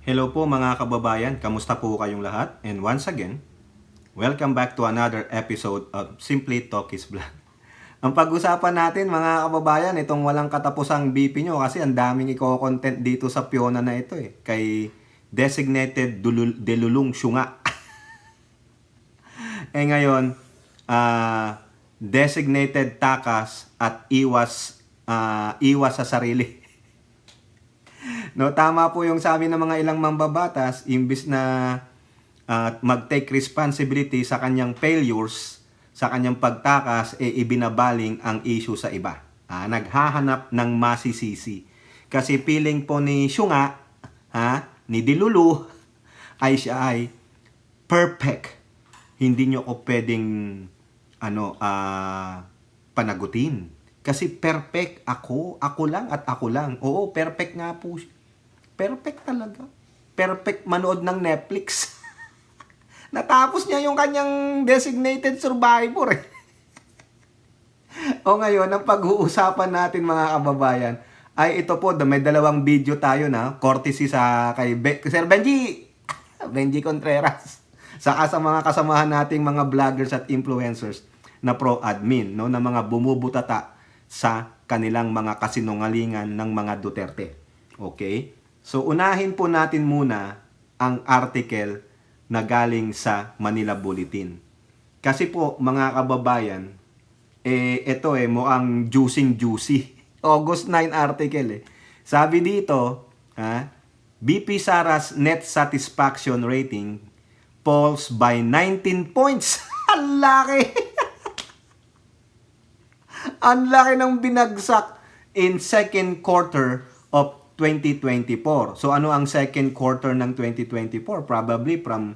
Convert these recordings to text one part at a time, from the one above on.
Hello po mga kababayan, kamusta po kayong lahat? And once again, welcome back to another episode of Simply Talk is Vlog. Ang pag-usapan natin mga kababayan, itong walang katapusang BP nyo kasi ang daming i-content dito sa Piona na ito kay Designated Delulung Syunga. Ngayon, Designated Takas at iwas sa sarili. No, tama po yung sabi ng mga ilang mambabatas, imbis na mag-take responsibility sa kanyang failures, sa kanyang pagtakas, ibinabaling ang issue sa iba. Naghahanap ng masisisi. Kasi feeling po ni Syunga, ni Dilulu, siya ay perfect. Hindi nyo ko pwedeng panagutin. Kasi perfect ako lang at ako lang. Oo, perfect nga po siya. Perfect talaga. Perfect manood ng Netflix. Natapos niya yung kanyang designated survivor. O ngayon, ang pag-uusapan natin mga kababayan, ay ito po, may dalawang video tayo na, courtesy sa kay Sir Benji Contreras. Saka sa mga kasamahan nating mga vloggers at influencers na pro-admin, no, na mga bumubutata sa kanilang mga kasinungalingan ng mga Duterte. Okay? So, unahin po natin muna ang article na galing sa Manila Bulletin. Kasi po, mga kababayan, ito mukhang juicy. August 9 article Sabi dito, BP Sara's net satisfaction rating falls by 19 points. Ang laki! Ang laki ng binagsak in second quarter of 2024. So ano ang second quarter ng 2024? Probably from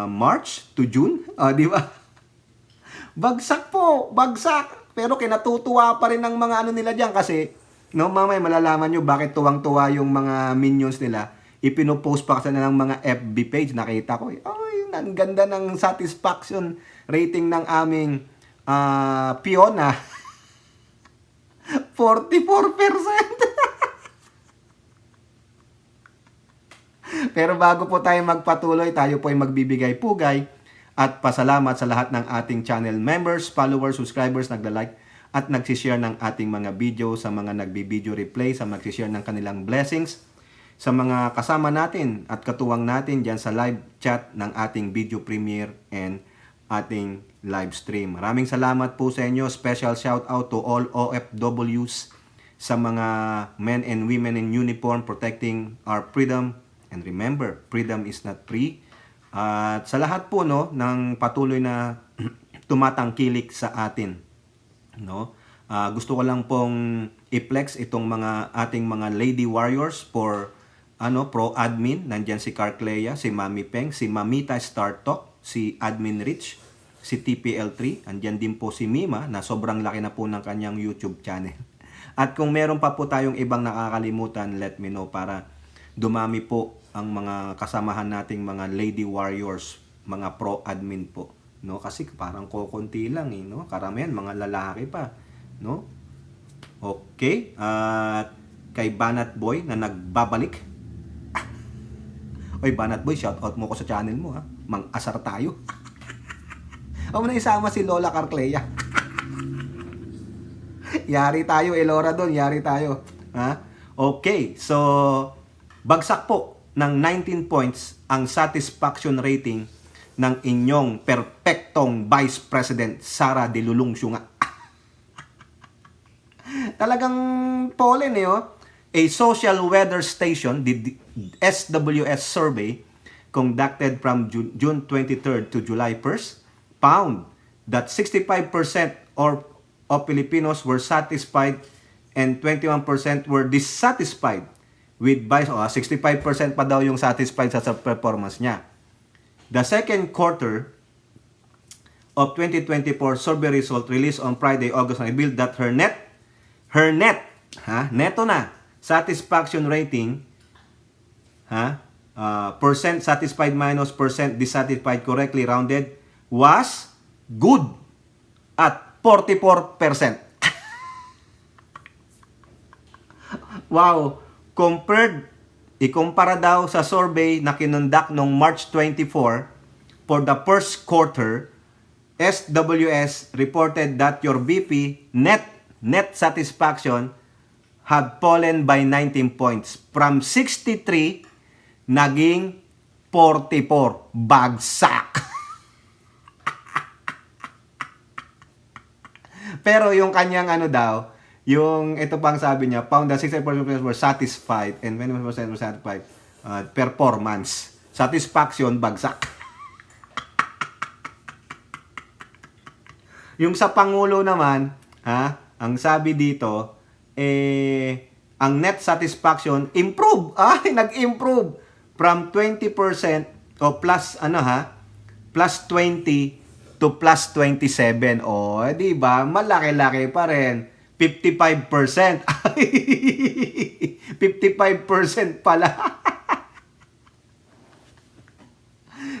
March to June, di ba? Bagsak po, bagsak. Pero kinatutuwa pa rin ng mga nila diyan kasi mamaya malalaman nyo bakit tuwang-tuwa yung mga minions nila. Ipinopost pa kasi na ng mga FB page, nakita ko. Ay, ang ganda ng satisfaction rating ng aming Piona. 44%. Pero bago po tayo magpatuloy, tayo po ay magbibigay-pugay at pasalamat sa lahat ng ating channel members, followers, subscribers, nagla-like at nagsishare ng ating mga video, sa mga nagbi-video replay, sa magsishare ng kanilang blessings, sa mga kasama natin at katuwang natin dyan sa live chat ng ating video premiere and ating live stream. Maraming salamat po sa inyo. Special shout out to all OFWs, sa mga men and women in uniform protecting our freedom. And remember, freedom is not free. At sa lahat po ng patuloy na tumatangkilik sa atin, gusto ko lang pong i-flex itong ating mga lady warriors for pro-admin. Nandyan si Carclea, si Mami Peng, si Mamita Star Talk, si Admin Rich, si TPL3. Andyan din po si Mima na sobrang laki na po ng kanyang YouTube channel. At kung meron pa po tayong ibang nakakalimutan, let me know para dumami po ang mga kasamahan nating mga lady warriors, mga pro-admin po, kasi parang kokonti lang karamihan mga lalaki pa, Okay, at kay Banat Boy na nagbabalik. Oy, Banat Boy, shout out mo ko sa channel mo mang-asar tayo. O na isama si Lola Carclea. Yari tayo, Elora doon, yari tayo. Okay, so bagsak po ng 19 points ang satisfaction rating ng inyong perpektong Vice President Sara Dilulung Syunga. Talagang pollen A social weather station, the SWS survey conducted from June 23rd to July 1st found that 65% of Filipinos were satisfied and 21% were dissatisfied with Vice. 65% pa daw yung satisfied sa performance niya. The second quarter of 2024 survey result released on Friday, August 9 revealed that her neto na satisfaction rating, percent satisfied minus percent dissatisfied correctly rounded, was good at 44%. Wow! Compared ikumpara daw sa survey na kinundak noong March 24 for the first quarter, SWS reported that your BP net satisfaction had fallen by 19 points from 63 naging 44. Bagsak. Pero yung kanyang ano daw, yung ito pang sabi niya, found that 60% were satisfied and 20% were satisfied. Performance. Satisfaction, bagsak. Yung sa Pangulo naman, ang sabi dito, ang net satisfaction, improve. Ay, nag-improve from 20% o plus, plus 20 to plus 27. O, di ba? Malaki-laki pa rin. 55%. 55% pala.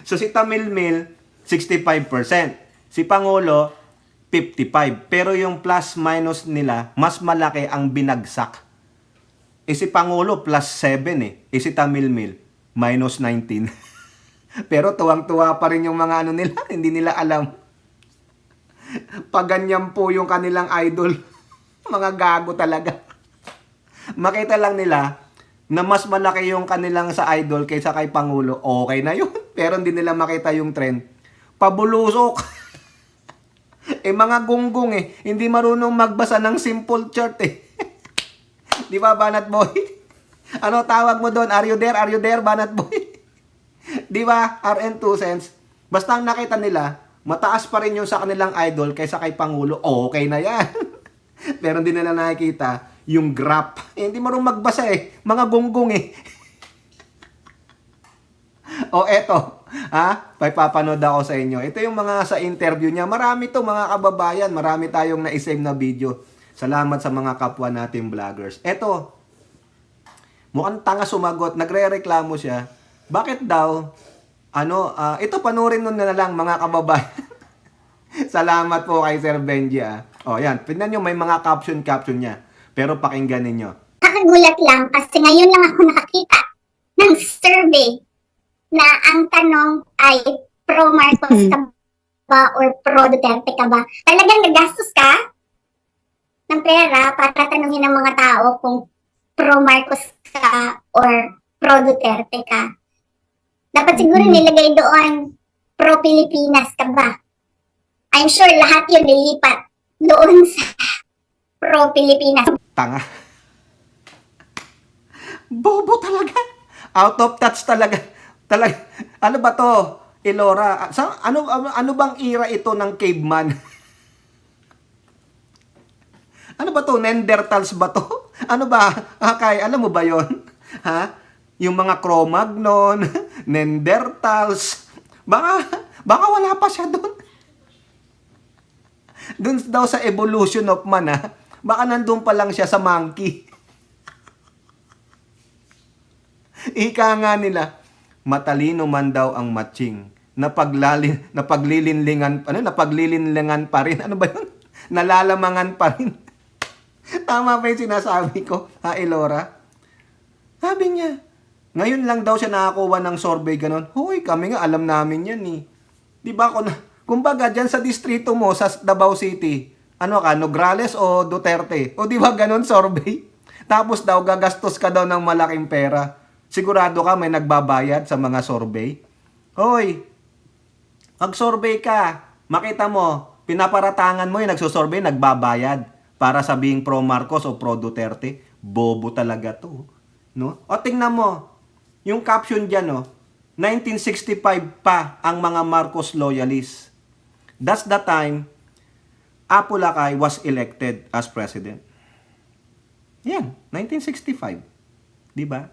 So, si Tamilmil, 65%. Si Pangulo, 55. Pero yung plus minus nila, mas malaki ang binagsak. Si Pangulo, plus 7 si Tamilmil, minus 19. Pero tuwang-tuwa pa rin yung mga ano nila, hindi nila alam. Paganyan po yung kanilang idol. Mga gago talaga. Makita lang nila na mas malaki yung kanilang sa idol kaysa kay Pangulo. Okay na yun. Pero hindi nila makita yung trend. Pabulusok. Mga gunggong hindi marunong magbasa ng simple chart Di ba, Banat Boy? Ano tawag mo doon? Are you there? Are you there, Banat Boy? Di ba? RN2 cents. Basta ang nakita nila, mataas pa rin yung sa kanilang idol kaysa kay Pangulo. Okay na yan. Pero hindi nila nakikita yung graph. Hindi marunong magbasa Mga gunggong O eto, papapanood ako sa inyo. Ito yung mga sa interview niya. Marami to mga kababayan. Marami tayong na-save na video. Salamat sa mga kapwa nating vloggers. Eto, mukhang tanga sumagot. Nagre-reklamo siya. Bakit daw, ito panoorin nun na lang mga kababayan. Salamat po kay Sir Benji O yan, tignan nyo may mga caption niya. Pero pakinggan ninyo. Nakagulat lang kasi ngayon lang ako nakakita ng survey na ang tanong ay pro Marcos ka ba or pro Duterte ka ba? Talagang nagastos ka ng pera para tanungin ng mga tao kung pro Marcos ka or pro Duterte ka. Dapat siguro nilagay doon pro Pilipinas ka ba? I'm sure lahat yun nilipat doon sa pro Pilipinas. Tanga. Bobo talaga. Out of touch talaga. Ano ba to? Elora. Ano bang era ito ng caveman? Ano ba to? Neanderthals ba to? Ano ba? Kay, alam mo ba yon? Yung mga Cro-Magnon, Neanderthals. Baka wala pa siya doon. Doon daw sa evolution of man baka nandun pa lang siya sa monkey. Ika nga nila, matalino man daw ang matching. Napaglilinlingan pa rin. Ano ba yun? Nalalamangan pa rin. Tama ba yung sinasabi ko, Elora? Sabi niya, ngayon lang daw siya nakakuha ng survey ganon. Hoy, kami nga alam namin yan Di ba kumbaga dyan sa distrito mo sa Davao City, Nograles o Duterte? O di ba ganon survey? Tapos daw gagastos ka daw ng malaking pera. Sigurado ka may nagbabayad sa mga survey? Hoy, mag-survey ka. Makita mo, pinaparatangan mo yung nagsusurvey, nagbabayad para sabihing pro Marcos o pro Duterte. Bobo talaga to. No? O tingnan mo, yung caption dyan, 1965 pa ang mga Marcos loyalists. That's the time Apo Lakay was elected as president. Yan, 1965. Di ba?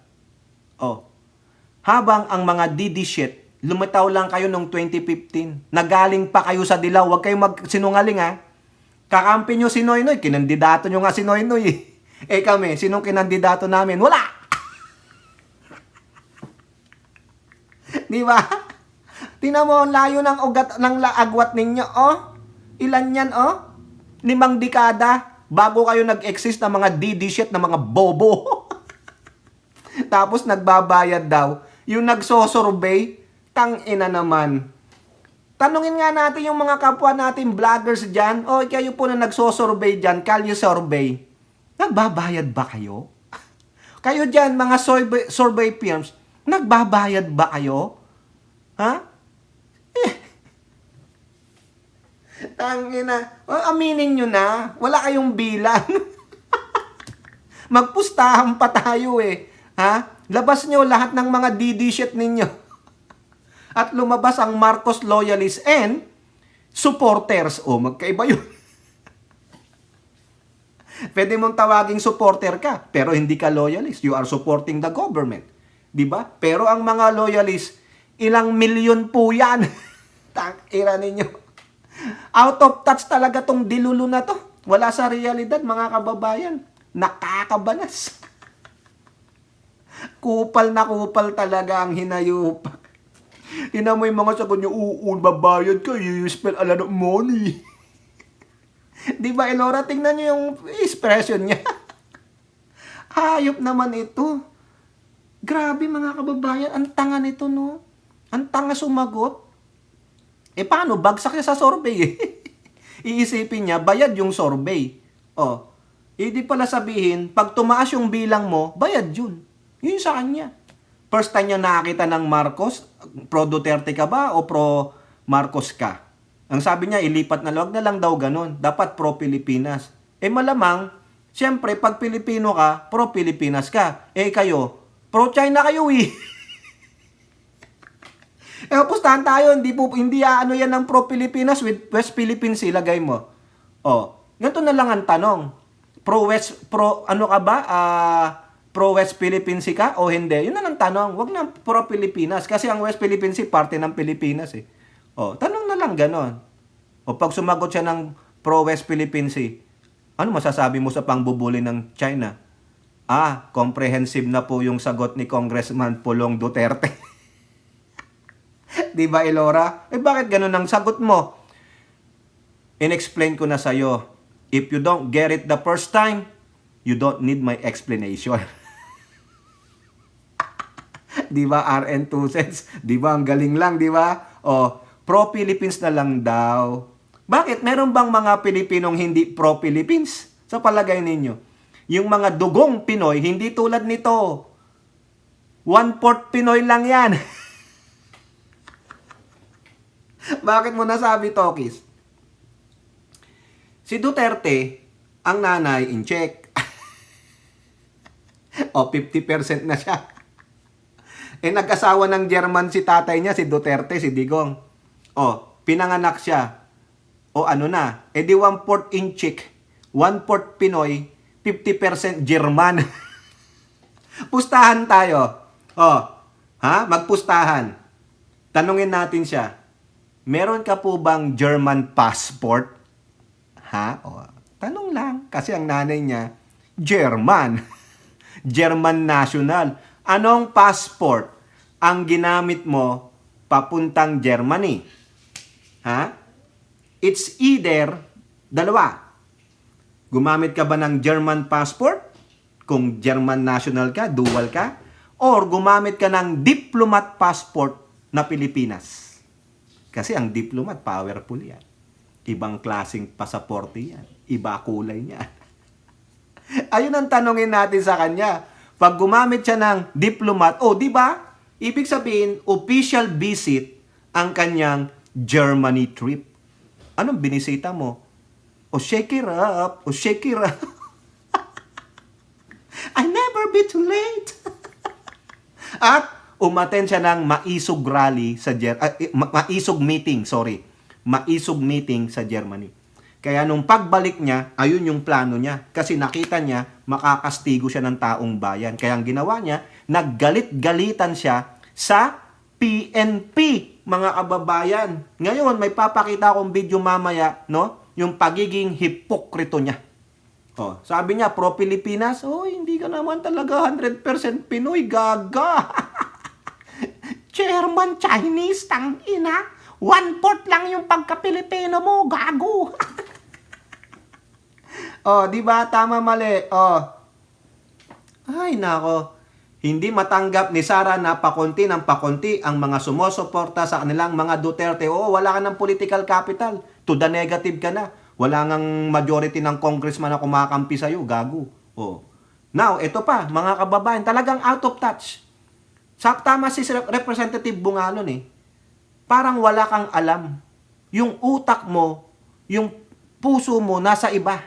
Habang ang mga DD shit, lumitaw lang kayo noong 2015. Nagaling pa kayo sa dilaw. Huwag kayong magsinungaling Kakampi nyo si Noynoy. Kinandidato nyo nga si Noynoy kami, sinong kinandidato namin? Wala! Di ba? Tingnan mo, layo ng ugat ng agwat ninyo, Ilan yan, 5 dekada bago kayo nag-exist ng mga DD shit na mga bobo. Tapos nagbabayad daw. Yung nagsosurvey, tang ina naman. Tanungin nga natin yung mga kapwa natin vloggers dyan. O kayo po na nagsosurvey dyan, kalye survey. Nagbabayad ba kayo? Kayo dyan, mga survey firms, nagbabayad ba kayo? Ha? Tangina. Aminin nyo na. Wala kayong bilang. Magpustahan pa tayo eh. Ha? Labas nyo lahat ng mga DD shit ninyo. At lumabas ang Marcos loyalists and supporters. O, magkaiba yun. Pwede mong tawaging supporter ka, pero hindi ka loyalist. You are supporting the government. Diba? Pero ang mga loyalist, ilang milyon po yan. Tangina ninyo. Out of touch talaga tong dilulo na to. Wala sa realidad, mga kababayan. Nakakabanas. Kupal na kupal talaga ang hinayupak. Ina mo yung mga sagot nyo, babayad ka, you spend a lot of money. Di ba, Elora? Tingnan nyo yung expression niya. Hayop naman ito. Grabe, mga kababayan. Ang tanga nito, no? Ang tanga sumagot. Paano? Bagsak niya sa survey, eh. Iisipin niya, bayad yung survey. Di pala sabihin, pag tumaas yung bilang mo, bayad yun. Yun sa kanya. First time niya nakakita ng Marcos, pro Duterte ka ba o pro Marcos ka? Ang sabi niya, ilipat na wag na lang daw ganun. Dapat pro Pilipinas. Malamang, siyempre, pag Pilipino ka, pro Pilipinas ka. Kayo, pro China kayo eh. Pustahan tayo, hindi ano yan ng pro Pilipinas with West Philippines ilagay mo. Ganito na lang ang tanong. Ano ka ba? Pro West Philippines ka o hindi? Yun na lang tanong. Wag na pro Pilipinas. Kasi ang West Philippines parte ng Pilipinas eh. Tanong na lang ganon. Pag sumagot siya ng pro West Philippines, ano masasabi mo sa pangbubuli ng China? Comprehensive na po yung sagot ni Congressman Pulong Duterte. Di ba, Elora? Bakit ganon ang sagot mo? In-explain ko na sa'yo. If you don't get it the first time, you don't need my explanation. Di ba, RN 2 cents? Di ba, ang galing lang, di ba? Pro-Philippines na lang daw. Bakit? Meron bang mga Pilipinong hindi pro-Philippines? Sa palagay ninyo. Yung mga dugong Pinoy, hindi tulad nito. 1/4 Pinoy lang yan. Bakit mo nasabi, Tokis? Si Duterte, ang nanay in check. 50% na siya. Nag-asawa ng German si tatay niya, si Duterte, si Digong. Pinanganak siya. Ano na? Di 1/4 in check. 1/4 Pinoy, 50% German. Pustahan tayo. Magpustahan. Tanungin natin siya. Meron ka po bang German passport? Tanong lang. Kasi ang nanay niya, German. German national. Anong passport ang ginamit mo papuntang Germany? It's either dalawa. Gumamit ka ba ng German passport? Kung German national ka, dual ka? Or gumamit ka ng diplomat passport na Pilipinas? Kasi ang diplomat, powerful yan. Ibang klaseng pasaporte yan. Iba kulay niya. Ayun ang tanongin natin sa kanya. Pag gumamit siya ng diplomat, di ba? Ibig sabihin, official visit ang kanyang Germany trip. Anong binisita mo? Shake it up. Shake it up. I never be too late. At umattend siya ng maisog rally sa maisog meeting sa Germany. Kaya nung pagbalik niya, ayun yung plano niya. Kasi nakita niya, makakastigo siya ng taong bayan. Kaya ang ginawa niya, naggalit-galitan siya sa PNP, mga kababayan. Ngayon, may papakita akong video mamaya, no? Yung pagiging hipokrito niya. Sabi niya, pro-Pilipinas, hindi ka naman talaga 100% Pinoy, gaga. German, Chinese, tangina. 1/4 lang yung pagka-Pilipino mo, gago. Di ba? Tama, mali. Ay, nako. Hindi matanggap ni Sara na pakonti ng pakonti ang mga sumusuporta sa kanilang mga Duterte. Oo, wala ka ng political capital. To the negative ka na. Wala ngang majority ng congressman na kumakampi sa'yo. Gago. Oo. Now, ito pa, mga kababayan, talagang out of touch. Tama si Representative Bungalon eh. Parang wala kang alam. Yung utak mo, yung puso mo, nasa iba.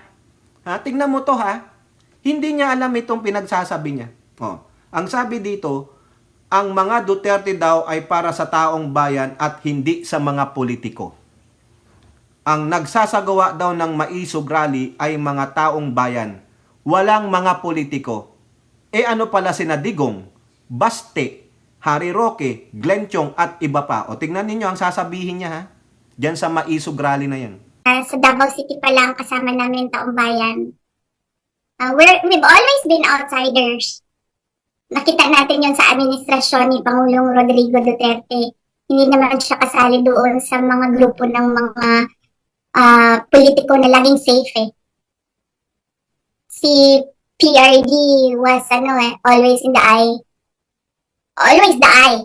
Ha? Tingnan mo to ha. Hindi niya alam itong pinagsasabi niya. Oh. Ang sabi dito, ang mga Duterte daw ay para sa taong bayan at hindi sa mga politiko. Ang nagsasagawa daw ng maisog rally ay mga taong bayan, walang mga politiko. Ano pala sina Digong, Baste, Harry Roque, Glenn Chong at iba pa. O tingnan ninyo ang sasabihin niya ha. Diyan sa maisog rally na yan. Sa Davao City pa lang kasama namin taong bayan. We've always been outsiders. Nakita natin yun sa administrasyon ni Pangulong Rodrigo Duterte. Hindi naman siya kasali doon sa mga grupo ng mga politiko na laging safe eh. Si PRD was always in the eye. Always the eye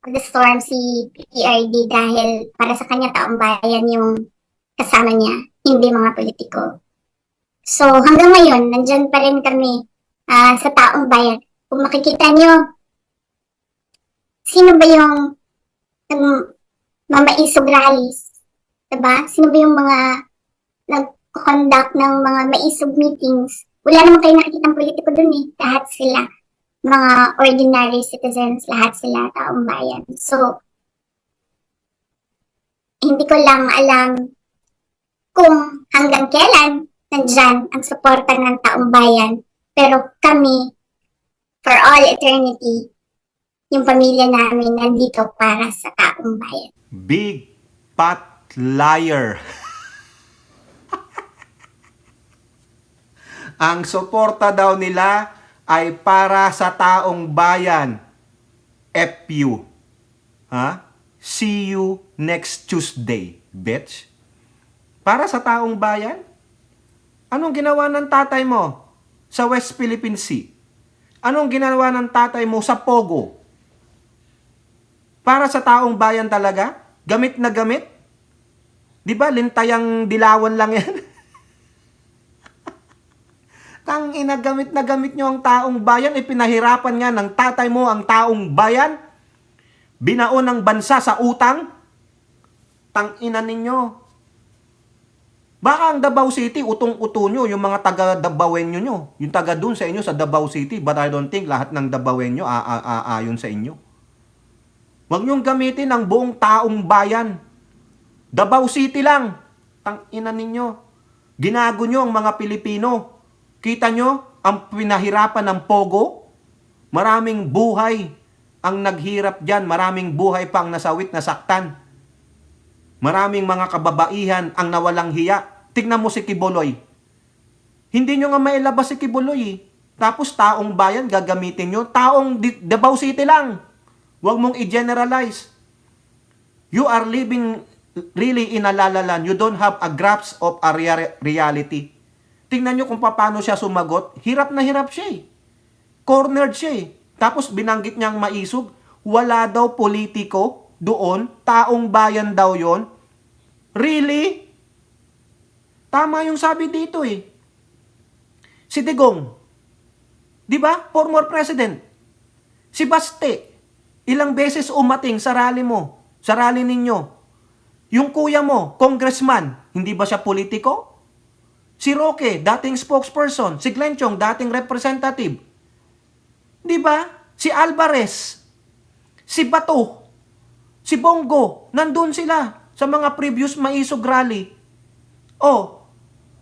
of the storm si PRD dahil para sa kanya taong bayan yung kasama niya, hindi mga politiko. So hanggang ngayon, nandyan pa rin kami sa taong bayan. Kung makikita nyo, sino ba yung mamaisog rallies? Diba? Sino ba yung mga nag-conduct ng mga maisog meetings? Wala naman kayo nakikitang politiko dun eh. Lahat sila, mga ordinary citizens, lahat sila taong bayan. So, hindi ko lang alam kung hanggang kailan nandyan ang suporta ng taong bayan. Pero kami, for all eternity, yung pamilya namin nandito para sa taong bayan. Big fat liar. Ang suporta daw nila ay para sa taong bayan. FU. Ha? See you next Tuesday, bitch. Para sa taong bayan? Anong ginawa ng tatay mo sa West Philippine Sea? Anong ginawa ng tatay mo sa Pogo? Para sa taong bayan talaga? Gamit na gamit? Di ba, lintayang dilawan lang yan? Tangina, gamit na gamit nyo ang taong bayan. Pinahirapan nga ng tatay mo ang taong bayan. Binaon ng bansa sa utang. Tangina ninyo. Baka ang Davao City, utong-uto nyo, yung mga taga-Davaoenyo nyo. Yung taga dun sa inyo sa Davao City. But I don't think lahat ng Davaoenyo aayon sa inyo. Huwag nyong gamitin ang buong taong bayan. Davao City lang. Tangina ninyo. Ginago nyo ang mga Pilipino. Kita nyo ang pinahirapan ng Pogo? Maraming buhay ang naghirap dyan. Maraming buhay pa ang nasawit, nasaktan. Maraming mga kababaihan ang nawalang hiya. Tignan mo si Kibuloy. Hindi nyo nga mailabas si Kibuloy eh. Tapos taong bayan gagamitin nyo. Taong Davao City lang. Huwag mong i-generalize. You are living really in a lalaland. You don't have a grasp of a reality. Tingnan nyo kung paano siya sumagot. Hirap na hirap siya eh. Cornered siya eh. Tapos binanggit niyang maisog. Wala daw politiko doon, taong bayan daw yon. Really? Tama yung sabi dito eh. Si Digong, di ba? Former president. Si Baste, ilang beses umating sa rally mo, sa rally ninyo. Yung kuya mo, congressman, hindi ba siya politiko? Si Roque, dating spokesperson. Si Glenn Chong, dating representative. Di ba? Si Alvarez, si Bato, si Bongo, nandun sila sa mga previous maisog rally. Oh,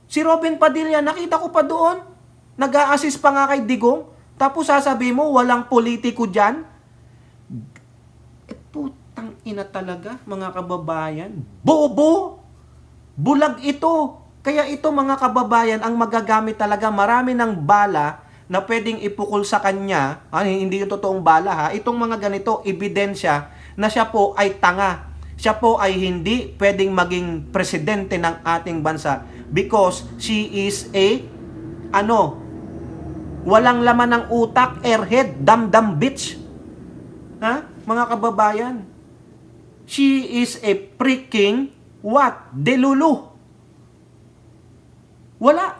si Robin Padilla, nakita ko pa doon. Nag-a-assist pa nga kay Digong. Tapos sasabihin mo, walang politiko dyan. Putang ina talaga, mga kababayan. Bobo! Bulag ito. Kaya ito, mga kababayan, ang magagamit talaga, marami ng bala na pwedeng ipukol sa kanya. Hindi yung totoong bala ha. Itong mga ganito, ebidensya na siya po ay tanga. Siya po ay hindi pwedeng maging presidente ng ating bansa because she is a Walang laman ng utak, airhead, damdam bitch. Ha? Mga kababayan. She is a freaking what? Delulu. Wala.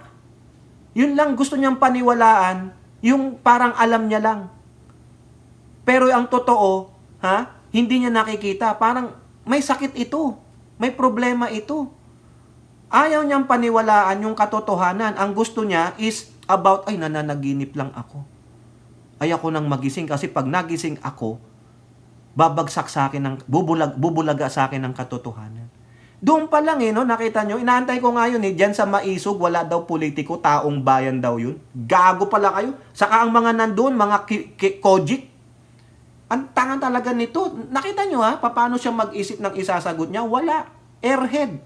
Yun lang gusto niyang paniwalaan, yung parang alam niya lang. Pero ang totoo, hindi niya nakikita. Parang may sakit ito. May problema ito. Ayaw niyang paniwalaan yung katotohanan. Ang gusto niya is about, ay nananaginip lang ako. Ay ako nang magising kasi pag nagising ako, babagsak sa akin, bubulaga sa akin ng katotohanan. Doon pa lang no, nakita nyo, inaantay ko nga yun dyan sa Maisog, wala daw politiko, taong bayan daw yun. Gago pala kayo. Saka ang mga nandun, mga kojik, ang tanga talaga nito. Nakita nyo paano siya mag-isip ng isasagot niya? Wala. Airhead.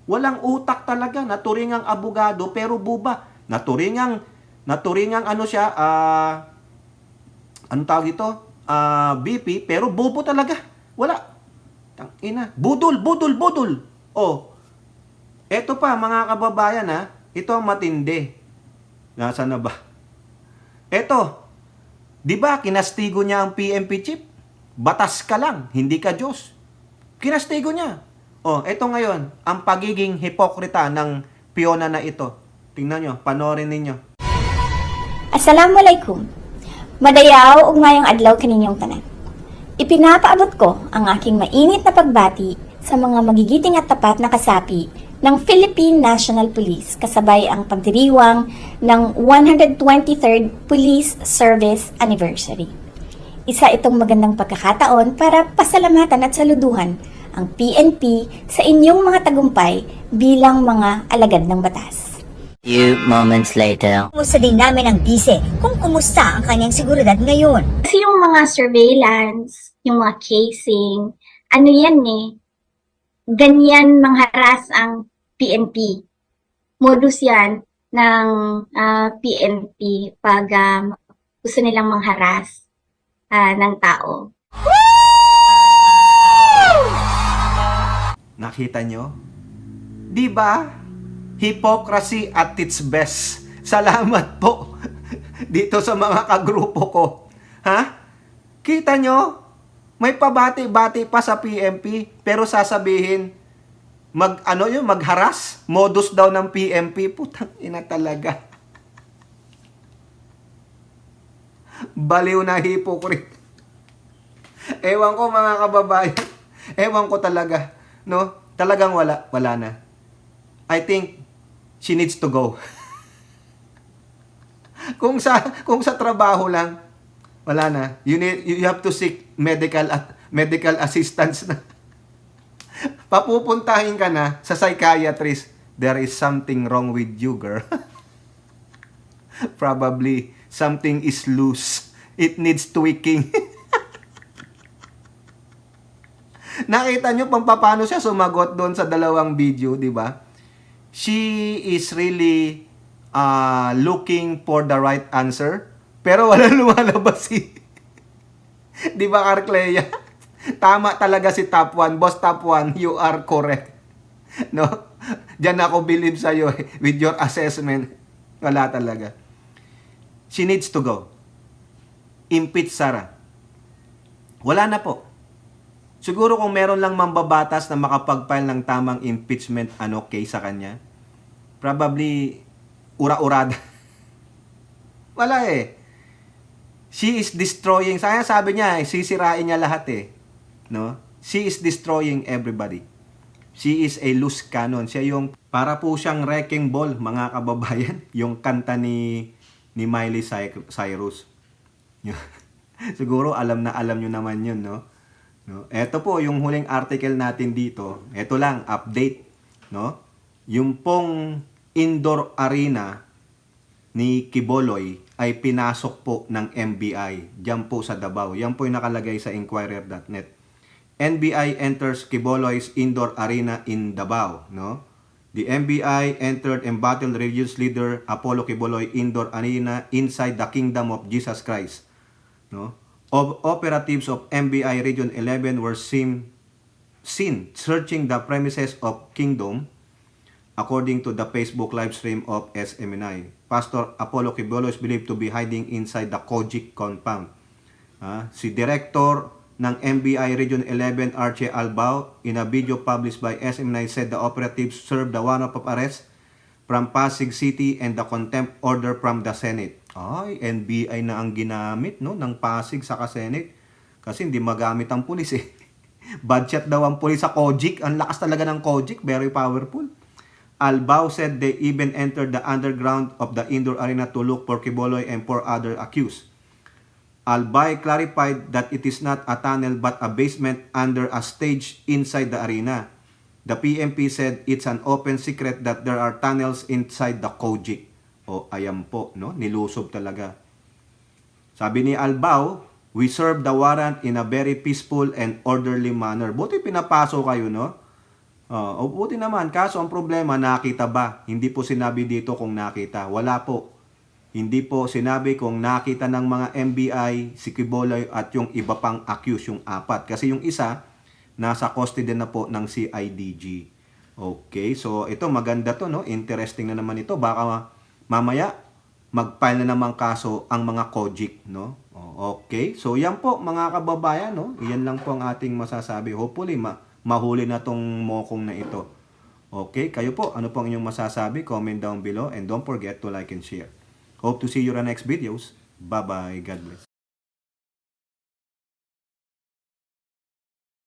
Walang utak talaga. Naturingang abogado, pero buba. Naturingang ano siya, anong tawag ito? BP, pero bobo talaga. Wala. Tangina. Budol. Oh. Eto pa, mga kababayan ito ang matindi. Nasaan na ba? Eto. 'Di ba kinastigo niya ang PNP chief? Batas ka lang, hindi ka Diyos. Kinastigo niya. Oh, eto ngayon, ang pagiging hipokrita ng piyona na ito. Tingnan nyo, panoorin ninyo. Assalamualaikum. Madayaw ug mayong adlaw kaninyong tanan. Ipinapaabot ko ang aking mainit na pagbati sa mga magigiting at tapat na kasapi ng Philippine National Police kasabay ang pagdiriwang ng 123rd Police Service Anniversary. Isa itong magandang pagkakataon para pasalamatan at saluduhan ang PNP sa inyong mga tagumpay bilang mga alagad ng batas. Few moments later. Kumusta din namin ang bise kung kumusta ang kanyang seguridad ngayon. Kasi yung mga surveillance, yung mga casing, ano yan ganyan mangharas ang PNP. Modus yan ng PNP pag gusto nilang mangharas ng tao. Nakita nyo? Di ba? Hypocrisy at its best. Salamat po dito sa mga kagrupo ko. Kita nyo? May pabati-bati pa sa PNP pero sasabihin magharas, modus daw ng PNP. Putang ina talaga. Baliw na hypocrite. Ewan ko mga kababayan. Ewan ko talaga. No? Talagang wala na. I think she needs to go. kung sa trabaho lang, wala na. You have to seek medical assistance na. Papupuntahin ka na sa psychiatrist. There is something wrong with you, girl. Probably something is loose. It needs tweaking. Nakita nyo paano siya sumagot doon sa dalawang video, di ba? She is really looking for the right answer, pero wala lumalabas di ba, Carcleia? Tama talaga si Top 1. Boss Top 1, you are correct. No? Diyan ako believe sa'yo with your assessment. Wala talaga. She needs to go. Impeach Sara. Wala na po. Siguro kung meron lang mambabatas na makapag-file ng tamang impeachment case sa kanya, probably ura-urada. Wala She is destroying. Sabi niya, sisirain niya lahat no? She is destroying everybody. She is a loose cannon. Siya yung, para po siyang wrecking ball, mga kababayan. Yung kanta ni Miley Cyrus. Siguro alam nyo naman yun, no? Ito po yung huling article natin dito. Ito lang, update, no? Yung pong indoor arena ni Quiboloy ay pinasok po ng NBI. Diyan po sa Davao. Yan po yung nakalagay sa Inquirer.net. NBI enters Quiboloy's indoor arena in Davao, no? The NBI entered embattled religious leader Apollo Quiboloy indoor arena inside the Kingdom of Jesus Christ, no? Operatives of NBI Region 11 were seen searching the premises of Kingdom according to the Facebook live stream of SMNI. Pastor Apollo Quibolo is believed to be hiding inside the Kojic compound. Si Director ng NBI Region 11 Archie Albao, in a video published by SMNI, said the operatives served the warrant of arrest from Pasig City and the contempt order from the Senate. Ay, NBI na ang ginamit, no, ng Pasig sa Senate. Kasi hindi magamit ang pulis eh. Budget daw ang pulis sa Kojic. Ang lakas talaga ng Kojic, very powerful. Albao said they even entered the underground of the indoor arena to look for Quiboloy and 4 other accused. Albay clarified that it is not a tunnel but a basement under a stage inside the arena. The PMP said it's an open secret that there are tunnels inside the Kojic. O ayan po, no? Nilusob talaga. Sabi ni Albao, we serve the warrant in a very peaceful and orderly manner. Buti pinapasok kayo, no? Buti naman. Kaso ang problema, nakita ba? Hindi po sinabi dito kung nakita. Wala po. Hindi po sinabi kung nakita ng mga NBI, si Quiboloy at yung iba pang accused, yung 4. Kasi yung isa, nasa custody na po ng CIDG. Okay, so ito maganda to, no? Interesting na naman ito. Baka mamaya, mag-file na naman kaso ang mga Kojic, no? Okay, so yan po mga kababayan, no? Iyan lang po ang ating masasabi. Hopefully, mahuli na tong mokong na ito. Okay, kayo po, ano po ang inyong masasabi? Comment down below and don't forget to like and share. Hope to see you in the next videos. Bye-bye. God bless.